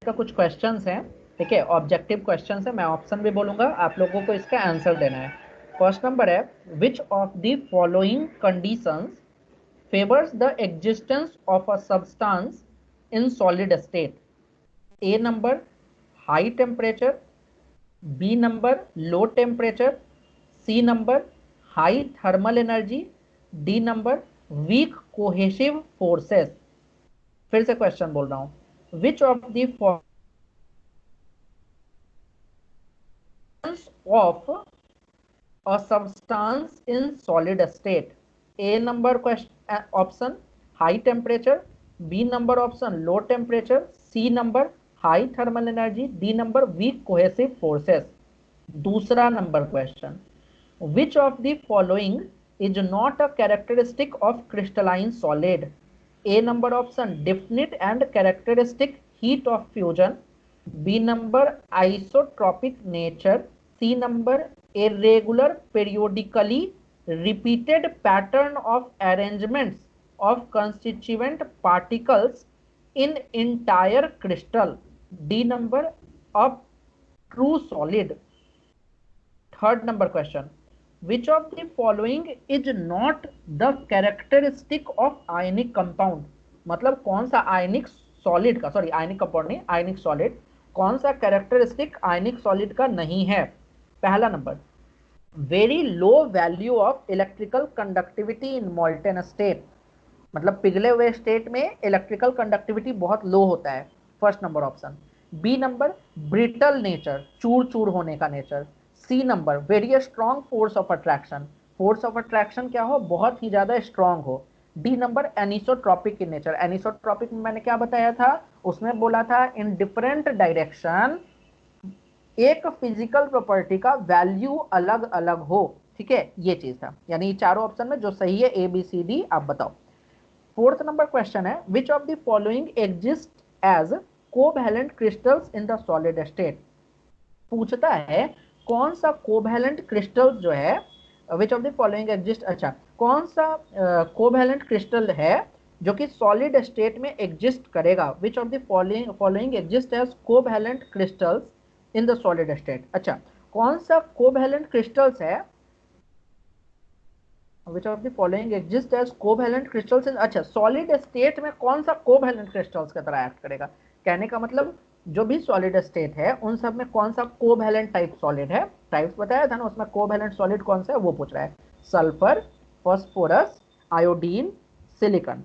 का कुछ क्वेश्चंस हैं, ठीक है, ऑब्जेक्टिव क्वेश्चंस है, मैं ऑप्शन भी बोलूंगा, आप लोगों को इसका आंसर देना है। फर्स्ट नंबर है, which of the following conditions favours the existence of a substance in solid state? A number high temperature, B number low temperature, C number high thermal energy, D number weak cohesive forces. फिर से question बोल रहा हूं, which of the of a substance in solid state? A number question option high temperature, B number option low temperature, C number high thermal energy, D number weak cohesive forces. दूसरा number question, which of the following is not a characteristic of crystalline solid? A number option definite and characteristic heat of fusion, B number isotropic nature, C number irregular periodically repeated pattern of arrangements of constituent particles in entire crystal, D number of true solid. Third number question, which of the following is not the characteristic of ionic compound? मतलब कौन सा आयनिक solid का, sorry ionic compound नहीं, आयनिक solid, कौन सा characteristic आयनिक solid का नहीं है? पहला number, very low value of electrical conductivity in molten state, मतलब पिघले हुए स्टेट में इलेक्ट्रिकल कंडक्टिविटी बहुत लो होता है, first number option. B number brittle nature, चूर चूर होने का nature. C number very strong force of attraction, force of attraction क्या हो, बहुत ही ज्यादा स्ट्रॉन्ग हो। D number anisotropic in nature, anisotropic में मैंने क्या बताया था, उसमें बोला था इन डिफरेंट डायरेक्शन एक फिजिकल प्रॉपर्टी का वैल्यू अलग अलग हो, ठीक है, ये चीज था। यानी चारों ऑप्शन में जो सही है ए बी सी डी, आप बताओ। फोर्थ नंबर क्वेश्चन है, which of the following exist as covalent crystals in the solid state? पूछता है कौन सा कोवैलेंट क्रिस्टल जो है, which of the following exist, अच्छा कौन सा कोवैलेंट क्रिस्टल है जो कि सॉलिड स्टेट में एग्जिस्ट करेगा? Which of the following exist as covalent crystals in the solid state. अच्छा, कौन सा कोवैलेंट क्रिस्टल्स है, which of the following exist as covalent crystals in, अच्छा सॉलिड स्टेट में कौन सा कोवैलेंट क्रिस्टल्स की तरह एक्ट करेगा? कहने का मतलब जो भी सॉलिड स्टेट है उन सब में कौन सा कोवैलेंट टाइप सॉलिड है, टाइप्स बताया था ना, उसमें कोवैलेंट सॉलिड कौन सा है वो पूछ रहा है। Sulphur, phosphorus, iodine, silicon.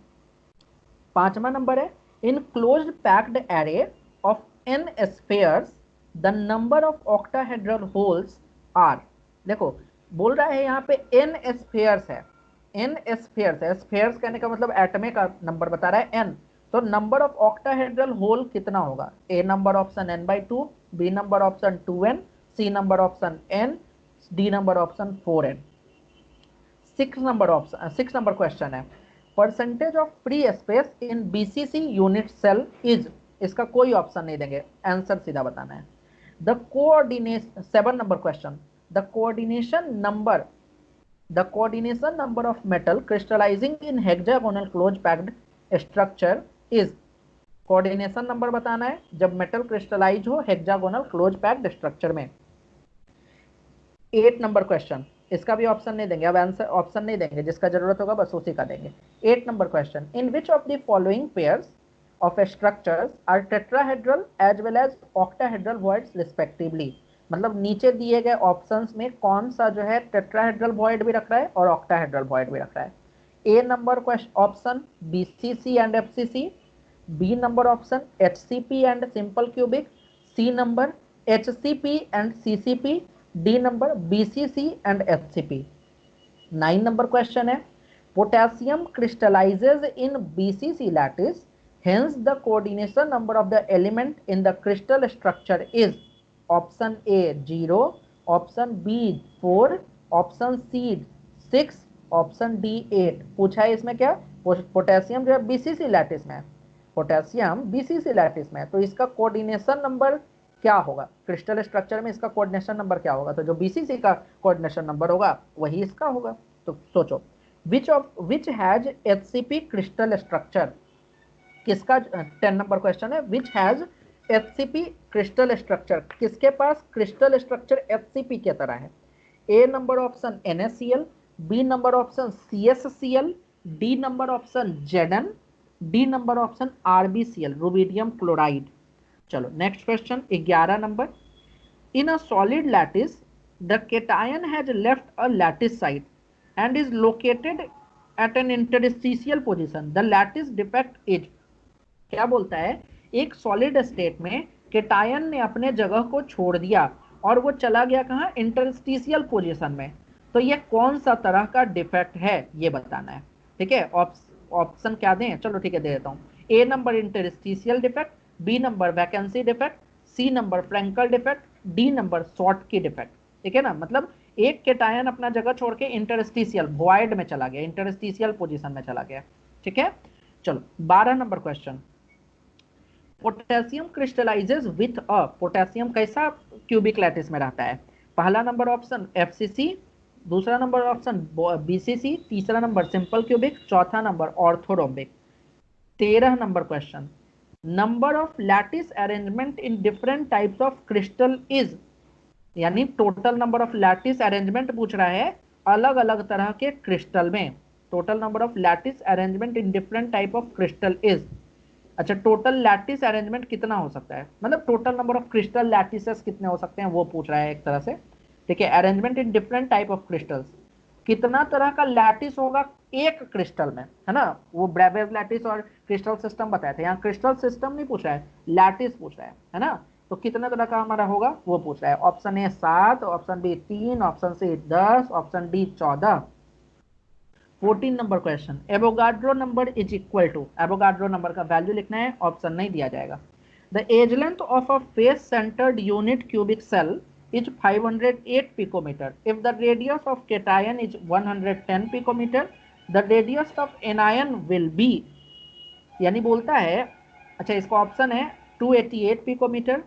पांचवा नंबर है, in closed packed array of N spheres the number of octahedral holes are. देखो बोल रहा है यहाँ पे एन स्फीयर्स है, एन स्फीयर्स है, स्फीयर्स कहने का मतलब एटमे का नंबर बता रहा है एन, तो नंबर ऑफ ऑक्टाहेड्रल होल कितना होगा? A number option n by two, B number option 2n, C number option n, D number option 4n। Six number question है, percentage of free space in BCC unit cell is, इसका कोई option नहीं देंगे, answer सीधा बताना है। The coordination, 7 number question, the coordination number, the coordination number of metal crystallising in hexagonal close packed structure is, coordination number बताना है जब मेटल क्रिस्टलाइज हो हेक्सागोनल क्लोज पैक्ड स्ट्रक्चर में। 8 नंबर क्वेश्चन, इसका भी ऑप्शन नहीं देंगे, अब आंसर ऑप्शन नहीं देंगे, जिसका जरूरत होगा बस उसी का देंगे। 8 number question, in which of the following pairs of structures are tetrahedral as well as octahedral voids respectively, मतलब नीचे दिए गए ऑप्शंस में कौन सा जो है टेट्राहेड्रल वॉइड भी रख रहा है और ऑक्टाहेड्रल वॉइड भी रख रहा है? A number question option BCC and FCC, B number option HCP and simple cubic, C number HCP and CCP, D number BCC and HCP. 9 number question है, potassium crystallises in BCC lattice, hence the coordination number of the element in the crystal structure is, option A 0, option B 4, option C 6, option D 8। पूछा है इसमें क्या, potassium जो है BCC lattice में है, potassium BCC lattice में है, तो इसका कोऑर्डिनेशन नंबर क्या होगा? क्रिस्टल स्ट्रक्चर में इसका कोऑर्डिनेशन नंबर क्या होगा? तो जो बीसीसी का कोऑर्डिनेशन नंबर होगा वही इसका होगा। तो सोचो, which has HCP crystal structure, किसका, 10 नंबर क्वेश्चन है, which has HCP crystal structure, किसके पास क्रिस्टल स्ट्रक्चर HCP के तरह है? A number option NaCl, B number option CsCl, D number option Zn, D number option RbCl, rubidium chloride. चलो next question 11 number, in a solid lattice the cation has left a lattice site and is located at an interstitial position, the lattice defect is. क्या बोलता है, एक solid state में cation ने अपने जगह को छोड़ दिया और वो चला गया कहाँ, इंटरस्टिशियल पोजीशन में। तो ये कौन सा तरह का डिफेक्ट है ये बताना है। ठीक है, ऑप्शन क्या दें, चलो ठीक है दे देता हूँ। A number interstitial defect, B number vacancy defect, C number Frenkel defect, D number Schottky defect. ठीक है ना, मतलब एक केटायन अपना जगह छोड़ के इंटरस्टिशियल वॉइड में चला गया, इंटरस्टिशियल पोजीशन में चला गया। ठीक है, चलो 12 number question, potassium crystallizes with a, potassium कैसा क्यूबिक लैटिस में रहता है? पहला नंबर ऑप्शन FCC, दूसरा नंबर ऑप्शन BCC, तीसरा नंबर सिंपल क्यूबिक, चौथा number orthorhombic. 13 number question, number of lattice arrangement in different types of crystal is, यानी total number of lattice arrangement पूछ रहा है अलग अलग तरह के क्रिस्टल में। Total number of lattice arrangement in different type of crystal is. अच्छा, टोटल लैटिस अरेंजमेंट कितना हो सकता है, मतलब total number of crystal lattices कितने हो सकते हैं वो पूछ रहा है एक तरह से। ठीक है, arrangement in different type of crystals, कितना तरह का लैटिस होगा एक क्रिस्टल में, है ना। वो ब्रेवेज लैटिस और क्रिस्टल सिस्टम बताए थे, यहाँ क्रिस्टल सिस्टम नहीं पूछ रहा है, लैटिस पूछ रहा है ना। तो कितने तरह का हमारा होगा वो पूछ रहा है। Option A 7, option B 3, option C 10, option D 14। 14 number question, Avogadro number is equal to, Avogadro number का वैल्यू लिखना है, ऑप्शन नहीं दिया जाएगा। The edge length of a face centred unit cubic cell is 508 picometer. If the radius of cation is 110 picometer, the radius of anion will be, यानी बोलता है, अच्छा इसका ऑप्शन है 288 पिकोमीटर,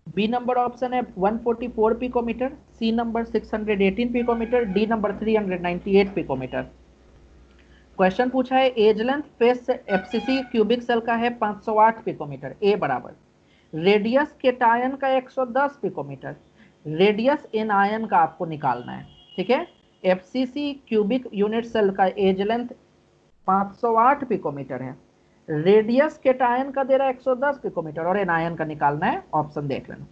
बी नंबर ऑप्शन है 144 picometre, C number 618 picometre, D number 398 picometre. Question पूछा है edge length face FCC cubic cell का है 508 पिकोमीटर, ए बराबर, रेडियस केटायन का 110 पिकोमीटर, रेडियस एनायन का आपको निकालना है। ठीक है, FCC क्यूबिक यूनिट सेल का एज लेंथ 508 पिकोमीटर है, रेडियस केटायन का दे रहा है 110 पिकोमीटर और एनायन का निकालना है, ऑप्शन देख लेना।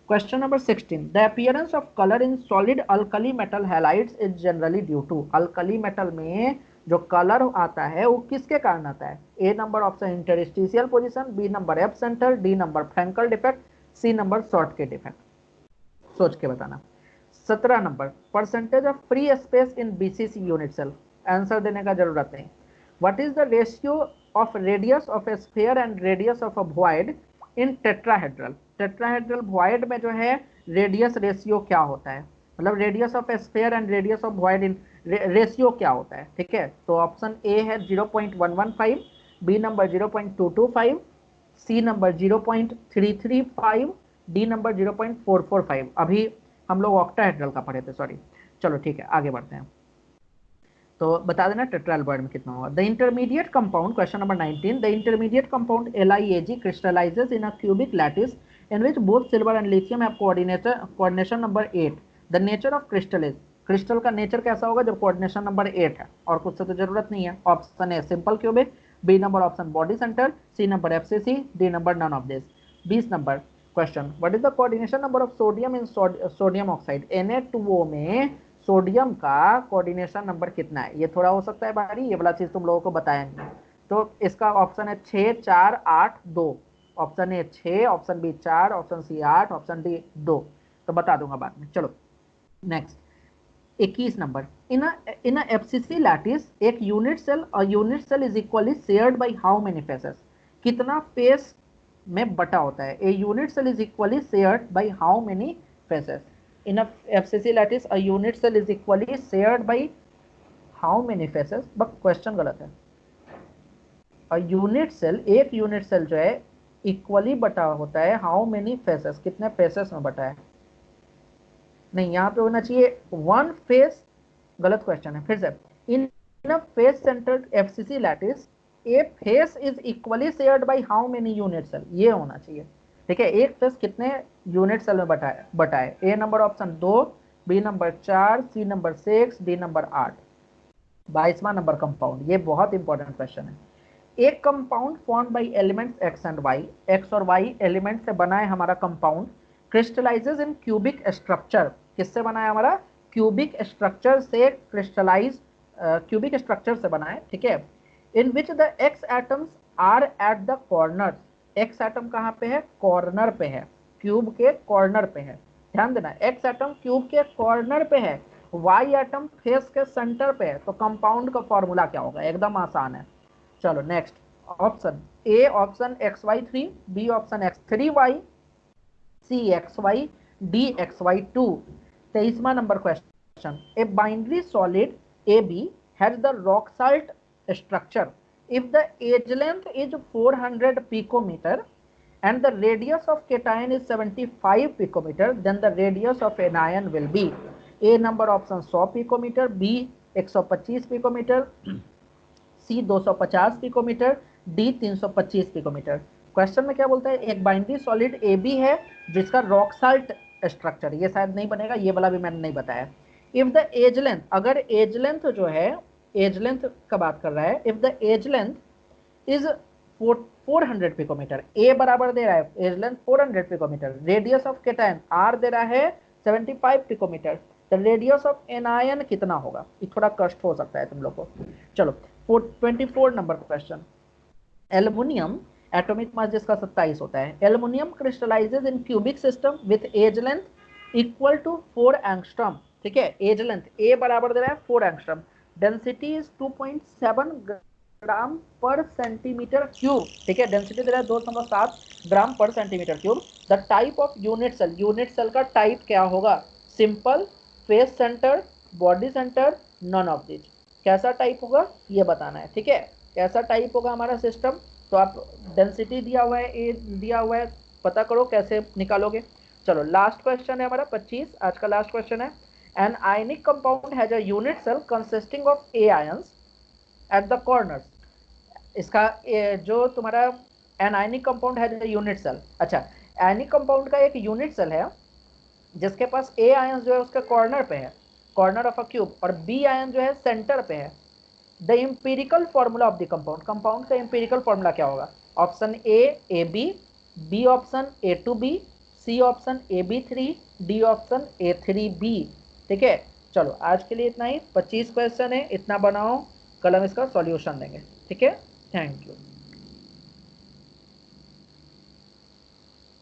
Question number 16, the appearance of colour in solid alkali metal halides is generally due to, alkali metal में जो कलर आता है वो किसके कारण आता है? A number option interstitial position, B number F centre, D number Frenkel defect, C number Schottky defect. सोच के बताना। 17 नंबर, percentage of free space in BCC unit cell, answer देने का जरूरत नहीं। What is the ratio of radius of a sphere and radius of a void in tetrahedral, tetrahedral void में जो है रेडियस रेशियो क्या होता है, मतलब radius of a sphere and radius of void in ratio क्या होता है? ठीक है, तो ऑप्शन ए है 0.115, B number 0.225, C number 0.335, D number 0.445। अभी हम लोग ऑक्टाहेड्रल का पढ़े थे, सॉरी। चलो ठीक है, आगे बढ़ते हैं। तो बता देना टेट्राल वर्ड में कितना होगा। The intermediate compound, question number 19, the intermediate compound LiAg crystallises in a cubic lattice in which both silver and lithium have coordination number 8। The nature of crystal is, crystal का नेचर कैसा होगा जब coordination number 8 है, और कुछ से तो जरूरत नहीं है। Option A simple cubic, B number option body centre, C number FCC, D number none of this. 20 number question, what is the coordination number of sodium in sodium oxide, Na2O में sodium का coordination number कितना है? ये थोड़ा हो सकता है भारी, ये वाला चीज तुम लोगों को बताया नहीं। तो इसका ऑप्शन है 6, 4, 8, 2। Option A 6, option B 4, option C 8, option D 2। तो बता दूंगा बाद में। चलो नेक्स्ट 21 नंबर, इन अ FCC लैटिस एक unit cell is equally shared by how many faces, कितना फेस में बटा होता है? A unit cell is equally shared by how many faces? In a FCC lattice, a unit cell is equally shared by how many faces? But question गलत है। A unit cell, एक unit cell जो है equally बटा होता है how many faces, कितने faces में बटा है? नहीं, यहाँ पे होना चाहिए वन फेस, गलत क्वेश्चन है। फिर से, in a face centred FCC lattice a face is equally shared by how many unit cell, ये होना चाहिए। ठीक है, एक प्लस कितने यूनिट सेल में बटाए, A number option 2, B number 4, C number 6, D number 8। 22वां नंबर कंपाउंड, ये बहुत इंपॉर्टेंट क्वेश्चन है। एक compound form by elements X and Y, X और वाई एलिमेंट से बना है हमारा compound, crystallizes in cubic structure, किससे बना है हमारा, क्यूबिक स्ट्रक्चर से क्रिस्टलाइज, क्यूबिक स्ट्रक्चर से बना है, ठीक है। In which the X atoms are at the corner, x atom कहाँ पे है, कॉर्नर पे है, क्यूब के कॉर्नर पे है, ध्यान देना, एक्स एटम क्यूब के कॉर्नर पे है, वाई एटम फेस के सेंटर पे है, तो कंपाउंड का फॉर्मूला क्या होगा, एकदम आसान है। चलो next option, A option X Y three, B option X three Y, C X Y, D X Y two. 23वां number question, a binary solid A B has the rock salt structure, if the age length is 400 picometer and the radius of cation is 75 picometer, then the radius of anion will be, a number option 100 picometer, b 125 picometer, C 250 picometre, D 325 picometre. Question में क्या बोलता है, एक binary solid A B है जिसका rock salt structure, ये शायद नहीं बनेगा, ये वाला भी मैंने नहीं बताया। इफ द एज लेंथ, अगर एज लेंथ जो है, एज लेंथ का बात कर रहा है, if the edge length is 400 picometre, A बराबर दे रहा है edge length 400 picometre, radius of cation R दे रहा है 75 पिकोमीटर, तो रेडियस ऑफ एनायन कितना होगा, ये थोड़ा कष्ट हो सकता है तुम लोग को। चलो 24 number question, aluminium atomic mass जिसका 27 होता है, aluminium crystallizes in cubic system with edge length equal to 4 angstrom, ठीक है, एज लेंथ ए बराबर दे रहा है 4 एंगस्ट्रॉम, डेंसिटी इज 2.7 ग्राम पर सेंटीमीटर क्यूब, ठीक है, डेंसिटी दे रहा है 2.7 ग्राम पर centimetre cube. The type of unit cell, unit cell का टाइप क्या होगा, simple, face centre, body centre, none of this, कैसा टाइप होगा ये बताना है, ठीक है, कैसा टाइप होगा हमारा सिस्टम। तो आप डेंसिटी दिया हुआ है, ए दिया हुआ है, पता करो कैसे निकालोगे। चलो लास्ट क्वेश्चन है हमारा 25, आज का लास्ट क्वेश्चन है, an ionic compound has a unit cell consisting of A ions at the corners, इसका जो तुम्हारा एनायनिक कंपाउंड है यूनिट सेल, अच्छा आयनिक कंपाउंड का एक यूनिट सेल है जिसके पास ए आयन जो है उसके कॉर्नर पे है, कॉर्नर ऑफ अ क्यूब, और बी आयन जो है सेंटर पे है। The empirical formula of the compound, compound का एम्पिरिकल फॉर्मूला क्या होगा, option A B, B option A two B, C option A B three, D option A three B, ठीक है। चलो आज के लिए इतना ही, 25 क्वेश्चन है, इतना बनाओ, कल हम इसका सॉल्यूशन देंगे, ठीक है, थैंक यू।